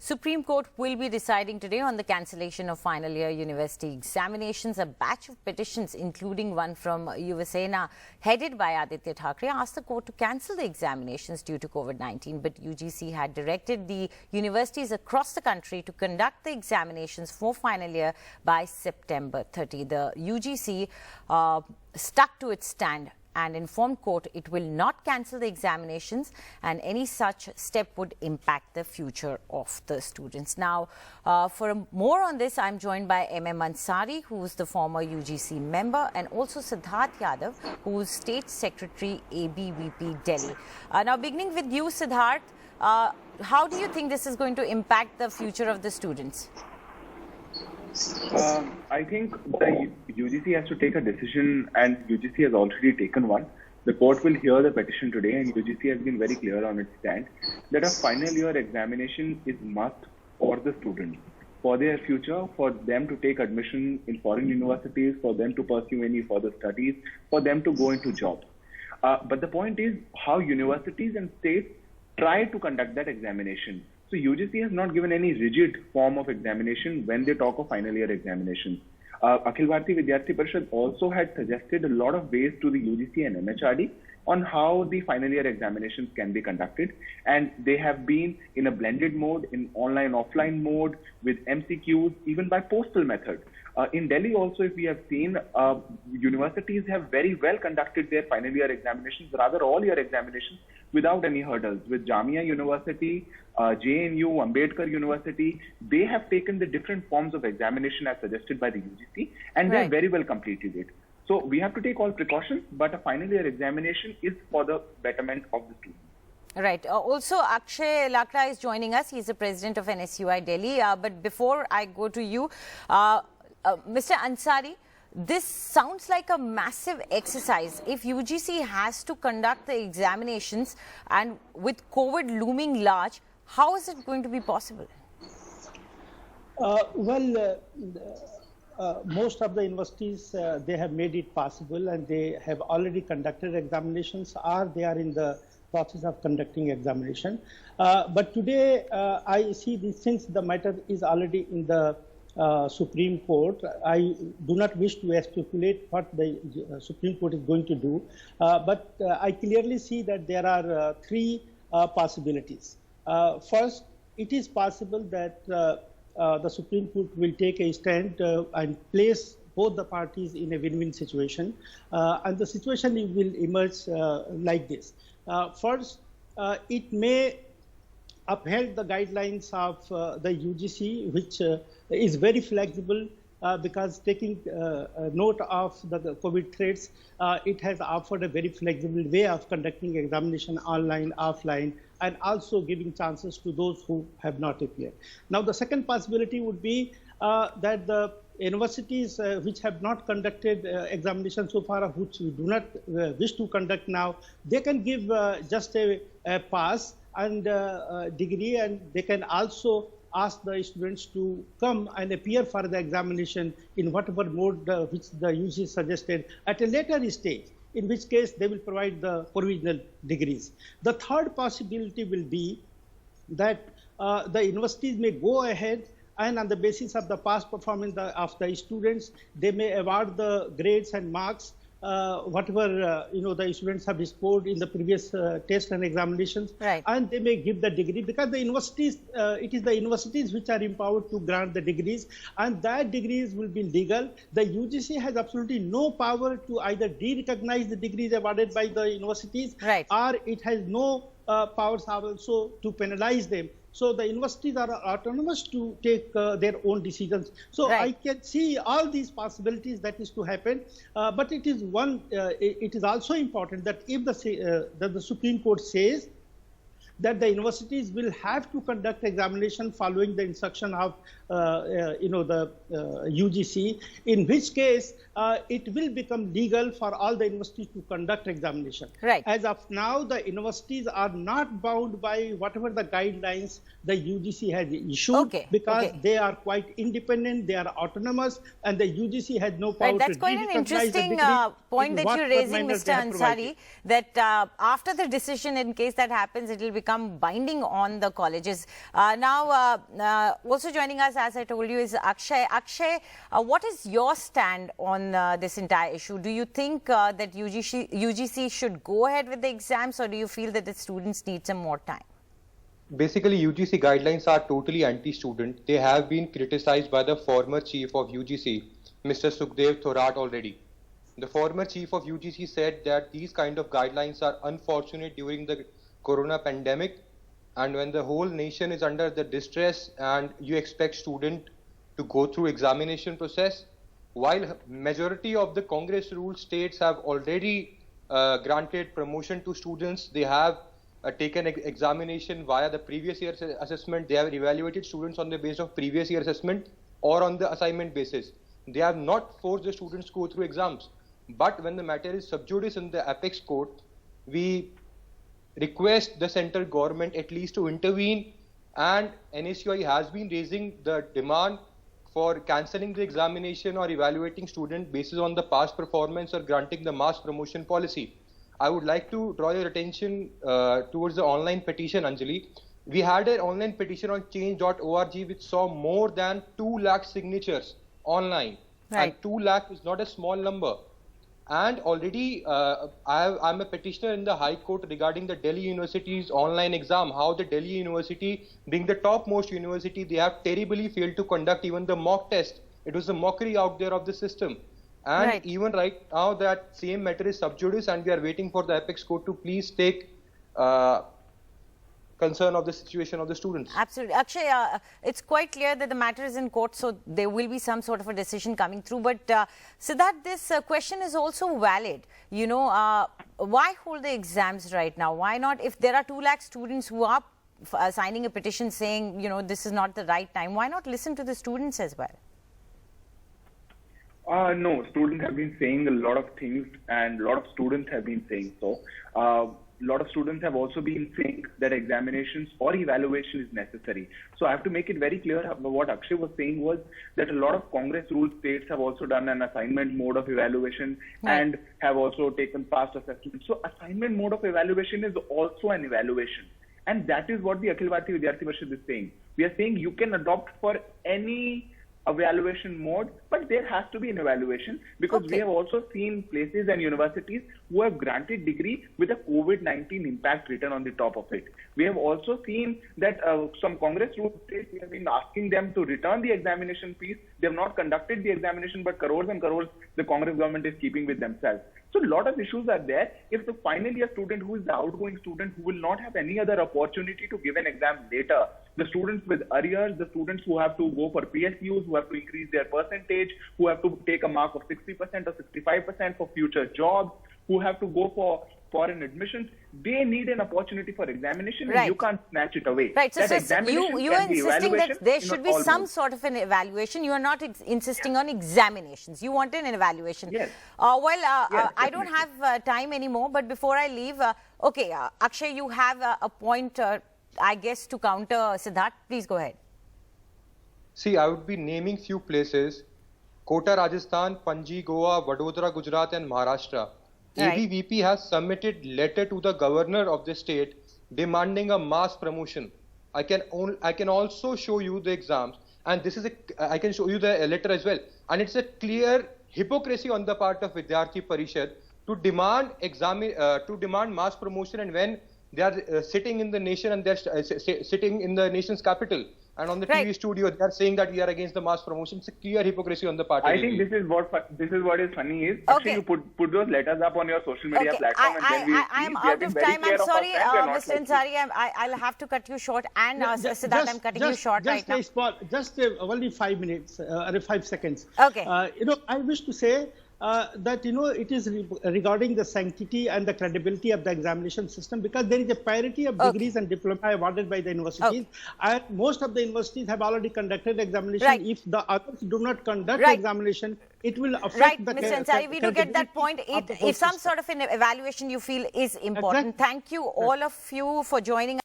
Supreme Court will be deciding today on the cancellation of final year university examinations. A batch of petitions, including one from Yuva Sena, headed by Aditya Thackeray, asked the court to cancel the examinations due to COVID-19. But UGC had directed the universities across the country to conduct the examinations for final year by September 30. The UGC stuck to its stand and informed court it will not cancel the examinations, and any such step would impact the future of the students. Now, for more on this, I'm joined by M.M. Ansari, who is the former UGC member, and also Siddharth Yadav, who is State Secretary, ABVP, Delhi. Now, beginning with you, Siddharth, how do you think this is going to impact the future of the students? I think the UGC has to take a decision, and UGC has already taken one. The court will hear the petition today, and UGC has been very clear on its stand that a final year examination is must for the students, for their future, for them to take admission in foreign universities, for them to pursue any further studies, for them to go into jobs. But the point is how universities and states try to conduct that examination. So UGC has not given any rigid form of examination when they talk of final year examinations. Akhil Bharatiya Vidyarthi Parishad also had suggested a lot of ways to the UGC and MHRD on how the final year examinations can be conducted, and they have been in a blended mode, in online-offline mode, with MCQs, even by postal method. In Delhi also, if we have seen, universities have very well conducted their final year examinations, rather all year examinations, without any hurdles. With Jamia University, JNU, Ambedkar University, they have taken the different forms of examination as suggested by the UGC, and they have very well completed it. So we have to take all precautions, but a final year examination is for the betterment of the students. Right. Also, Akshay Lakra is joining us. He's the president of NSUI Delhi. But before I go to you, Mr. Ansari, this sounds like a massive exercise. If UGC has to conduct the examinations and with COVID looming large, how is it going to be possible? Most of the universities, they have made it possible, and they have already conducted examinations, or they are in the process of conducting examination. But today, I see this, since the matter is already in the Supreme Court, I do not wish to speculate what the Supreme Court is going to do, but I clearly see that there are three possibilities. First, it is possible that the Supreme Court will take a stand and place both the parties in a win-win situation, and the situation will emerge like this. First, it may upheld the guidelines of the UGC, which is very flexible because taking note of the COVID threats, it has offered a very flexible way of conducting examination online, offline, and also giving chances to those who have not appeared. Now, the second possibility would be that the universities which have not conducted examination so far, which we do not wish to conduct now, they can give just a pass and degree, and they can also ask the students to come and appear for the examination in whatever mode which the UGC suggested at a later stage, in which case they will provide the provisional degrees. The third possibility will be that the universities may go ahead and on the basis of the past performance of the students, they may award the grades and marks whatever the students have scored in the previous test and examinations, and they may give the degree, because the universities, it is the universities which are empowered to grant the degrees, and that degrees will be legal. The UGC has absolutely no power to either de-recognize the degrees awarded by the universities, or it has no powers also to penalize them. So the universities are autonomous to take their own decisions. So I can see all these possibilities that is to happen. But it is it is also important that if the Supreme Court says that the universities will have to conduct examination following the instruction of the UGC, in which case it will become legal for all the universities to conduct examination. As of now, the universities are not bound by whatever the guidelines the UGC has issued, because they are quite independent, they are autonomous, and the UGC has no power to That's quite an interesting point that you're raising, Mr. Ansari, that after the decision, in case that happens, it will become become binding on the colleges. Also joining us, as I told you, is Akshay. Akshay, what is your stand on this entire issue? Do you think that UGC should go ahead with the exams, or do you feel that the students need some more time? Basically, UGC guidelines are totally anti-student. They have been criticized by the former chief of UGC, Mr. Sukhdev Thorat, already. The former chief of UGC said that these kind of guidelines are unfortunate during the corona pandemic, and when the whole nation is under the distress and you expect student to go through examination process, while majority of the Congress ruled states have already granted promotion to students. They have taken examination via the previous year's assessment. They have evaluated students on the basis of previous year assessment or on the assignment basis. They have not forced the students to go through exams. But when the matter is sub judice in the apex court, we request the central government at least to intervene, and NSUI has been raising the demand for cancelling the examination or evaluating student based on the past performance or granting the mass promotion policy. I would like to draw your attention towards the online petition, Anjali. We had an online petition on change.org which saw more than 2 lakh signatures online. Right. And 2 lakh is not a small number. And already I'm a petitioner in the High Court regarding the Delhi University's online exam, how the Delhi University, being the topmost university, they have terribly failed to conduct even the mock test. It was a mockery out there of the system. And Right. even right now that same matter is sub judice, and we are waiting for the apex court to please take concern of the situation of the students. Absolutely. Akshay, it's quite clear that the matter is in court, so there will be some sort of a decision coming through. But Siddharth, this question is also valid. You know, why hold the exams right now? Why not? If there are 2 lakh students who are signing a petition saying, you know, this is not the right time, why not listen to the students as well? No, students have been saying a lot of things, and a lot of students have been saying so. A lot of students have also been saying that examinations or evaluation is necessary. So I have to make it very clear. What Akshay was saying was that a lot of Congress ruled states have also done an assignment mode of evaluation and have also taken past assessment. So assignment mode of evaluation is also an evaluation. And that is what the Akhil Bharatiya Vidyarthi Parishad is saying. We are saying you can adopt for any evaluation mode, but there has to be an evaluation, because we have also seen places and universities who have granted degree with a COVID-19 impact written on the top of it. We have also seen that some Congress ruled states, we have been asking them to return the examination fees. They have not conducted the examination, but crores and crores the Congress government is keeping with themselves. So a lot of issues are there. If the final year student who is the outgoing student who will not have any other opportunity to give an exam later, the students with arrears, the students who have to go for PSUs, who have to increase their percentage, who have to take a mark of 60% or 65% for future jobs, who have to go for foreign admissions, they need an opportunity for examination, and you can't snatch it away. Right. So, you are insisting that there should be some modes. sort of an evaluation. You are not insisting on examinations. You want an evaluation. Yes. I don't have time anymore, but before I leave, Akshay, you have a point, I guess, to counter Siddharth. Please go ahead. See, I would be naming few places: Kota, Rajasthan, Panji, Goa, Vadodara, Gujarat, and Maharashtra. Right. ABVP has submitted letter to the governor of the state demanding a mass promotion. I can also show you the exams, and I can show you the letter as well. And it's a clear hypocrisy on the part of Vidyarthi Parishad to demand mass promotion, and when they are sitting in the nation and they're sitting in the nation's capital. And on the TV studio, they are saying that we are against the mass promotion. It's a clear hypocrisy on the part of I think this is what is funny is actually you put those letters up on your social media platform, and then I'm out of time. I'm sorry, Mr. Ansari. I'll have to cut you short, and Siddharth, I'm cutting you short right now. Just only 5 minutes, 5 seconds. Okay. I wish to say that it is regarding the sanctity and the credibility of the examination system, because there is a parity of degrees and diploma awarded by the universities, and most of the universities have already conducted examination. If the others do not conduct examination, it will affect the Mr. Ansari, we do get that point. If some sort of an evaluation you feel is important. Thank you all of you for joining us.